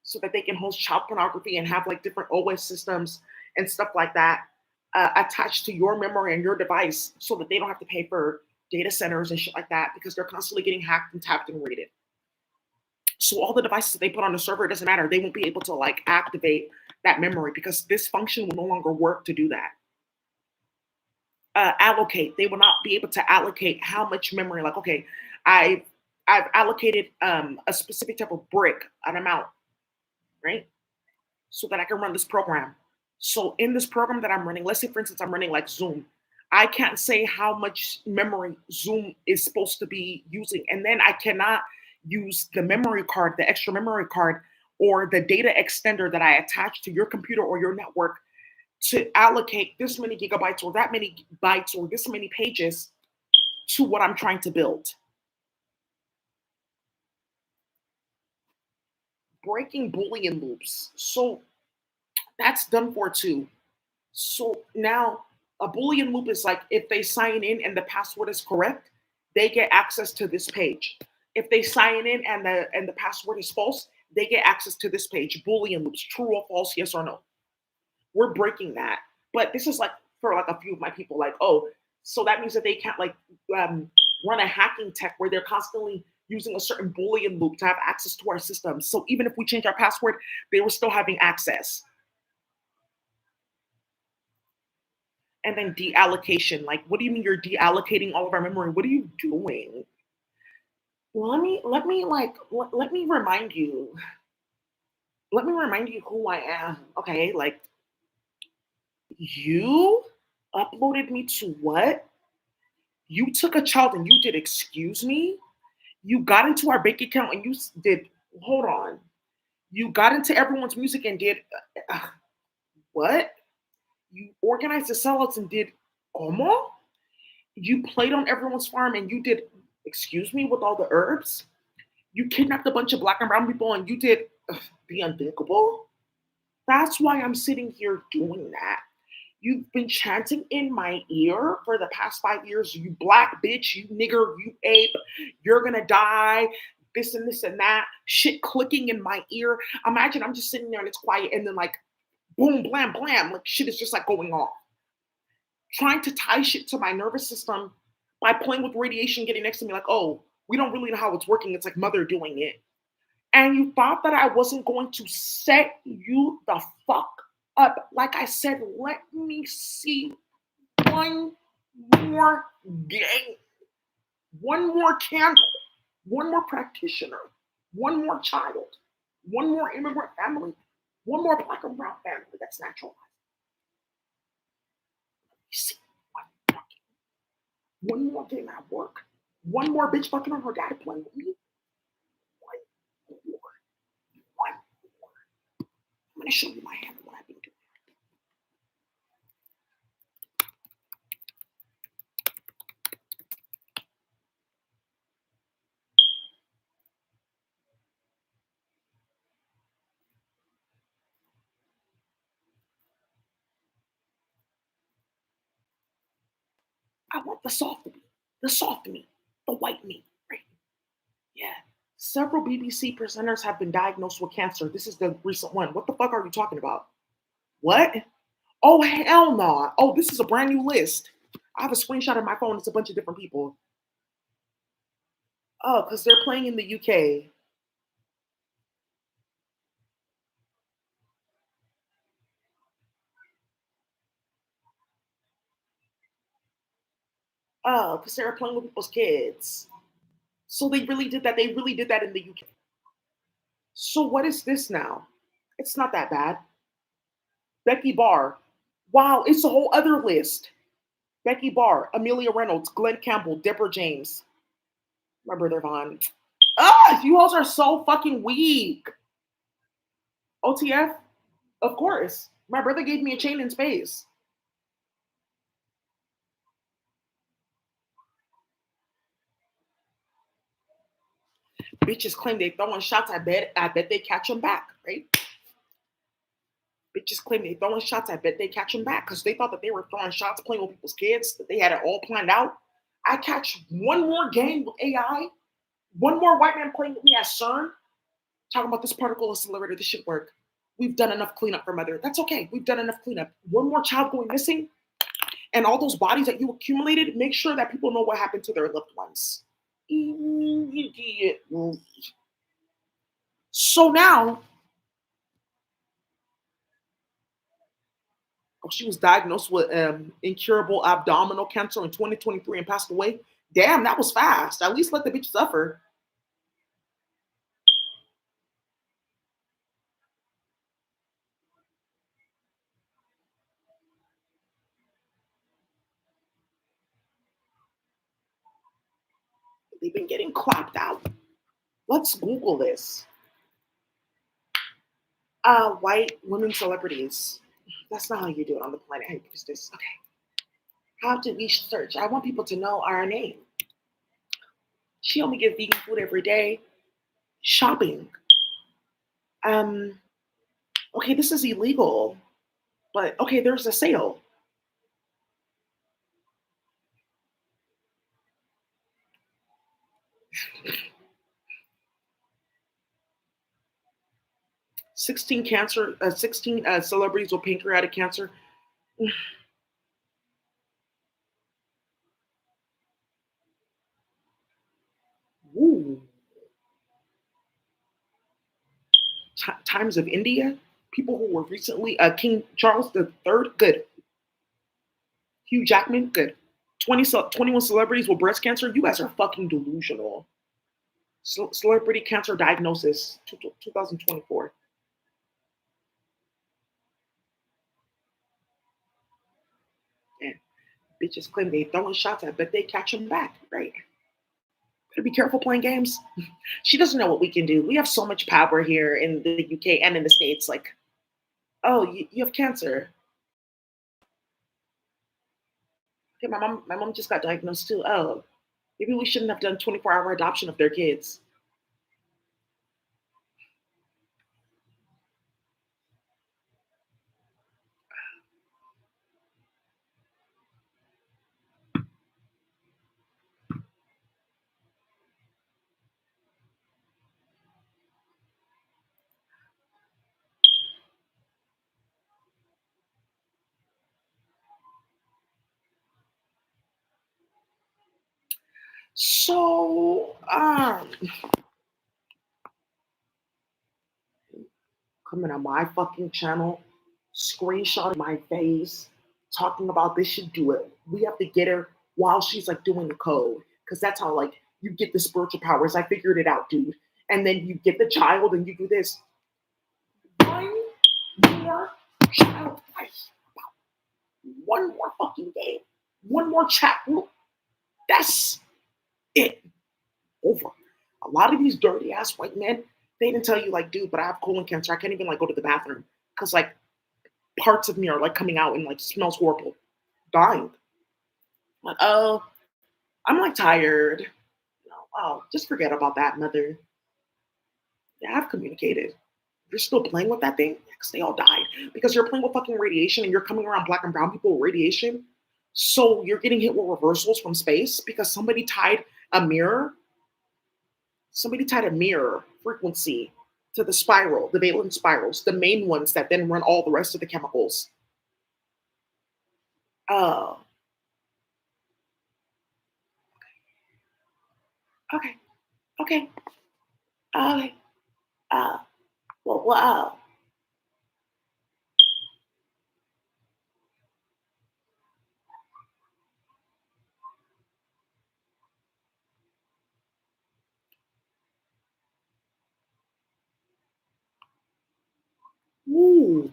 so that they can host child pornography and have like different OS systems and stuff like that attached to your memory and your device so that they don't have to pay for data centers and shit like that because they're constantly getting hacked and tapped and raided. So all the devices that they put on the server, it doesn't matter. They won't be able to like activate that memory because this function will no longer work to do that. Allocate. They will not be able to allocate how much memory. Like, okay, I've allocated a specific type of brick, an amount, right? So that I can run this program. So in this program that I'm running, let's say for instance I'm running like Zoom. I can't say how much memory Zoom is supposed to be using, and then I cannot use the memory card, the extra memory card, or the data extender that I attach to your computer or your network to allocate this many gigabytes or that many bytes or this many pages to what I'm trying to build. Breaking Boolean loops. So that's done for too. So now a Boolean loop is like if they sign in and the password is correct, they get access to this page. If they sign in and the password is false, they get access to this page. Boolean loops, true or false, yes or no. We're breaking that. But this is like for like a few of my people, like, oh, so that means that they can't like run a hacking tech where they're constantly using a certain Boolean loop to have access to our system. So even if we change our password, they were still having access. And then deallocation. Like, what do you mean you're deallocating all of our memory? What are you doing? Let me remind you. Let me remind you who I am. Okay, like you uploaded me to what? You took a child and you did excuse me. You got into our bank account and did hold on. You got into everyone's music and did what? You organized the sellouts and did como? You played on everyone's farm and you did excuse me with all the herbs. You kidnapped a bunch of black and brown people and you did the unthinkable. That's why I'm sitting here doing that. You've been chanting in my ear for the past 5 years, you black bitch, you nigger, you ape, you're gonna die, this and that, shit clicking in my ear. Imagine I'm just sitting there and it's quiet and then like boom, blam, blam, like shit is just like going off. Trying to tie shit to my nervous system by playing with radiation, getting next to me like, oh, we don't really know how it's working. It's like mother doing it. And you thought that I wasn't going to set you the fuck up. Like I said, let me see one more game, one more candle, one more practitioner, one more child, one more immigrant family, one more black and brown family that's naturalized. You see, one more game at work, one more bitch fucking on her dad playing with me. One more, one more. I'm gonna show you my hand and what I've been doing. I want the soft meat, the white meat, right? Yeah. Several BBC presenters have been diagnosed with cancer. This is the recent one. What the fuck are you talking about? What? Oh, hell no. Nah. Oh, this is a brand new list. I have a screenshot of my phone. It's a bunch of different people. Oh, because they're playing in the UK. Oh, because they were playing with people's kids. So they really did that. They really did that in the UK. So what is this now? It's not that bad. Becky Barr. Wow, it's a whole other list. Becky Barr, Amelia Reynolds, Glenn Campbell, Deborah James. My brother Vaughn. Ah, you all are so fucking weak. OTF? Of course. My brother gave me a chain in space. Bitches claim they throwing shots. I bet they catch them back, right? Bitches claim they throwing shots. I bet they catch them back because they thought that they were throwing shots playing with people's kids, that they had it all planned out. I catch one more game with AI, one more white man playing with me at CERN, talking about this particle accelerator, this should work. We've done enough cleanup for mother. That's okay. We've done enough cleanup. One more child going missing, and all those bodies that you accumulated, make sure that people know what happened to their loved ones. So now, she was diagnosed with incurable abdominal cancer in 2023 and passed away. Damn, that was fast. At least let the bitch suffer. They've been getting clapped out. Let's Google this. White women celebrities. That's not how you do it on the planet. How you use this? Okay. How do we search? I want people to know our name. She only gets vegan food every day. Shopping. Um. Okay, this is illegal, but okay, there's a sale. 16 celebrities with pancreatic cancer. Ooh. Times of India. People who were recently King Charles III. Good. Hugh Jackman, good. 21 celebrities with breast cancer. You guys are fucking delusional. Celebrity cancer diagnosis, 2024. And bitches claim they throwing shots. I bet they catch them back, right? Better be careful playing games. She doesn't know what we can do. We have so much power here in the UK and in the States. Like, oh, you have cancer. Okay, my mom just got diagnosed too. Oh, maybe we shouldn't have done 24-hour adoption of their kids. So, coming on my fucking channel, screenshotting my face, talking about this should do it. We have to get her while she's like doing the code. Because that's how like you get the spiritual powers. I figured it out, dude. And then you get the child and you do this. One more child. One more fucking game. One more chat room. That's it. Over. A lot of these dirty ass white men, they didn't tell you like, dude, but I have colon cancer. I can't even like go to the bathroom because like parts of me are like coming out and like smells horrible. Dying. Like, oh, I'm like tired. No, oh, just forget about that, mother. Yeah, I've communicated. You're still playing with that thing? Because they all died. Because you're playing with fucking radiation and you're coming around black and brown people with radiation. So you're getting hit with reversals from space because somebody tied a mirror. Somebody tied a mirror frequency to the spiral, the valence spirals, the main ones that then run all the rest of the chemicals. Oh, okay, okay, okay. Uh, well, wow. Ooh.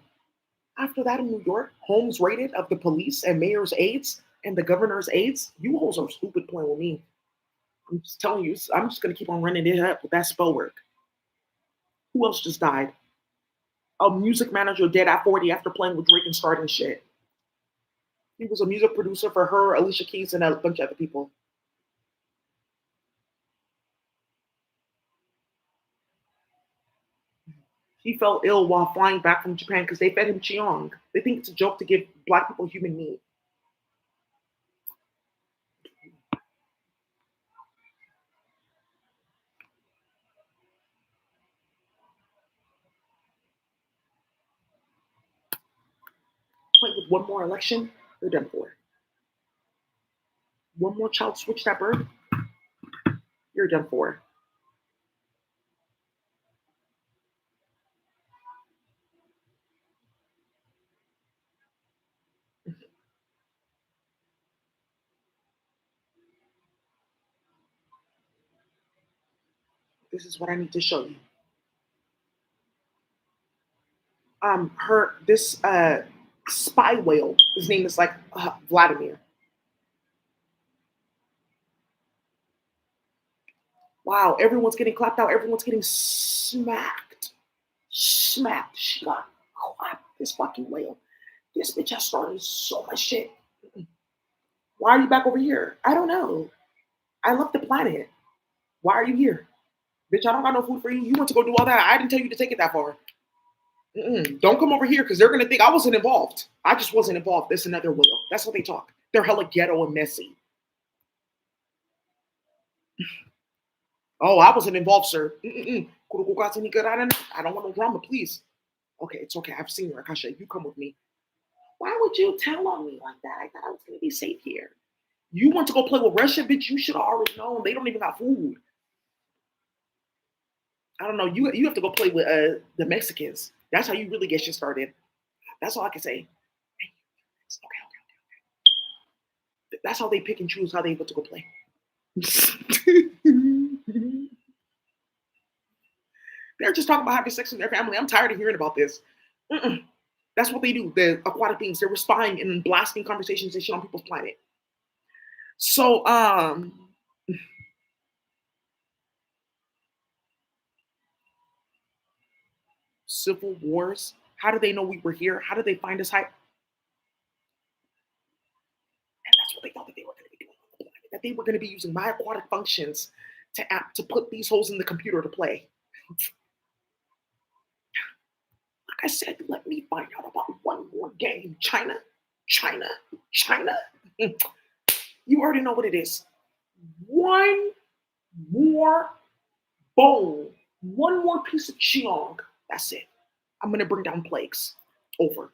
After that in New York, homes raided of the police and mayor's aides and the governor's aides. You hoes are stupid playing with me. I'm just telling you, I'm just gonna keep on running it up with that spell work. Who else just died? A music manager dead at 40 after playing with Drake and starting shit. He was a music producer for her, Alicia Keys, and a bunch of other people. He fell ill while flying back from Japan because they fed him chiong. They think it's a joke to give black people human meat. Wait, with one more election, they're done for. One more child switched at birth, you're done for. This is what I need to show you. Her this spy whale. His name is like Vladimir. Wow, everyone's getting clapped out. Everyone's getting smacked. Smacked. She got clapped. This fucking whale. This bitch has started so much shit. Why are you back over here? I don't know. I left the planet. Why are you here? Bitch, I don't got no food for you. You went to go do all that. I didn't tell you to take it that far. Don't come over here because they're going to think I wasn't involved. I just wasn't involved. This another whale. That's what they talk. They're hella ghetto and messy. Oh, I wasn't involved, sir. I don't want no drama, please. Okay, it's okay. I've seen you, Akasha. You come with me. Why would you tell on me like that? I thought I was going to be safe here. You want to go play with Russia, bitch? You should have already known. They don't even got food. I don't know. You have to go play with the Mexicans. That's how you really get shit started. That's all I can say. Okay, okay, okay. That's how they pick and choose how they able to go play. They're just talking about having sex with their family. I'm tired of hearing about this. Mm-mm. That's what they do. The aquatic beings. They're spying and blasting conversations and shit on people's planet. So, civil wars. How do they know we were here? How did they find us? And that's what they thought that they were going to be doing on the planet. That they were going to be using my aquatic functions to put these holes in the computer to play. Like I said, let me find out about one more game. China, China, China. You already know what it is. One more bone, one more piece of cheong. That's it. I'm gonna bring down plagues. Over.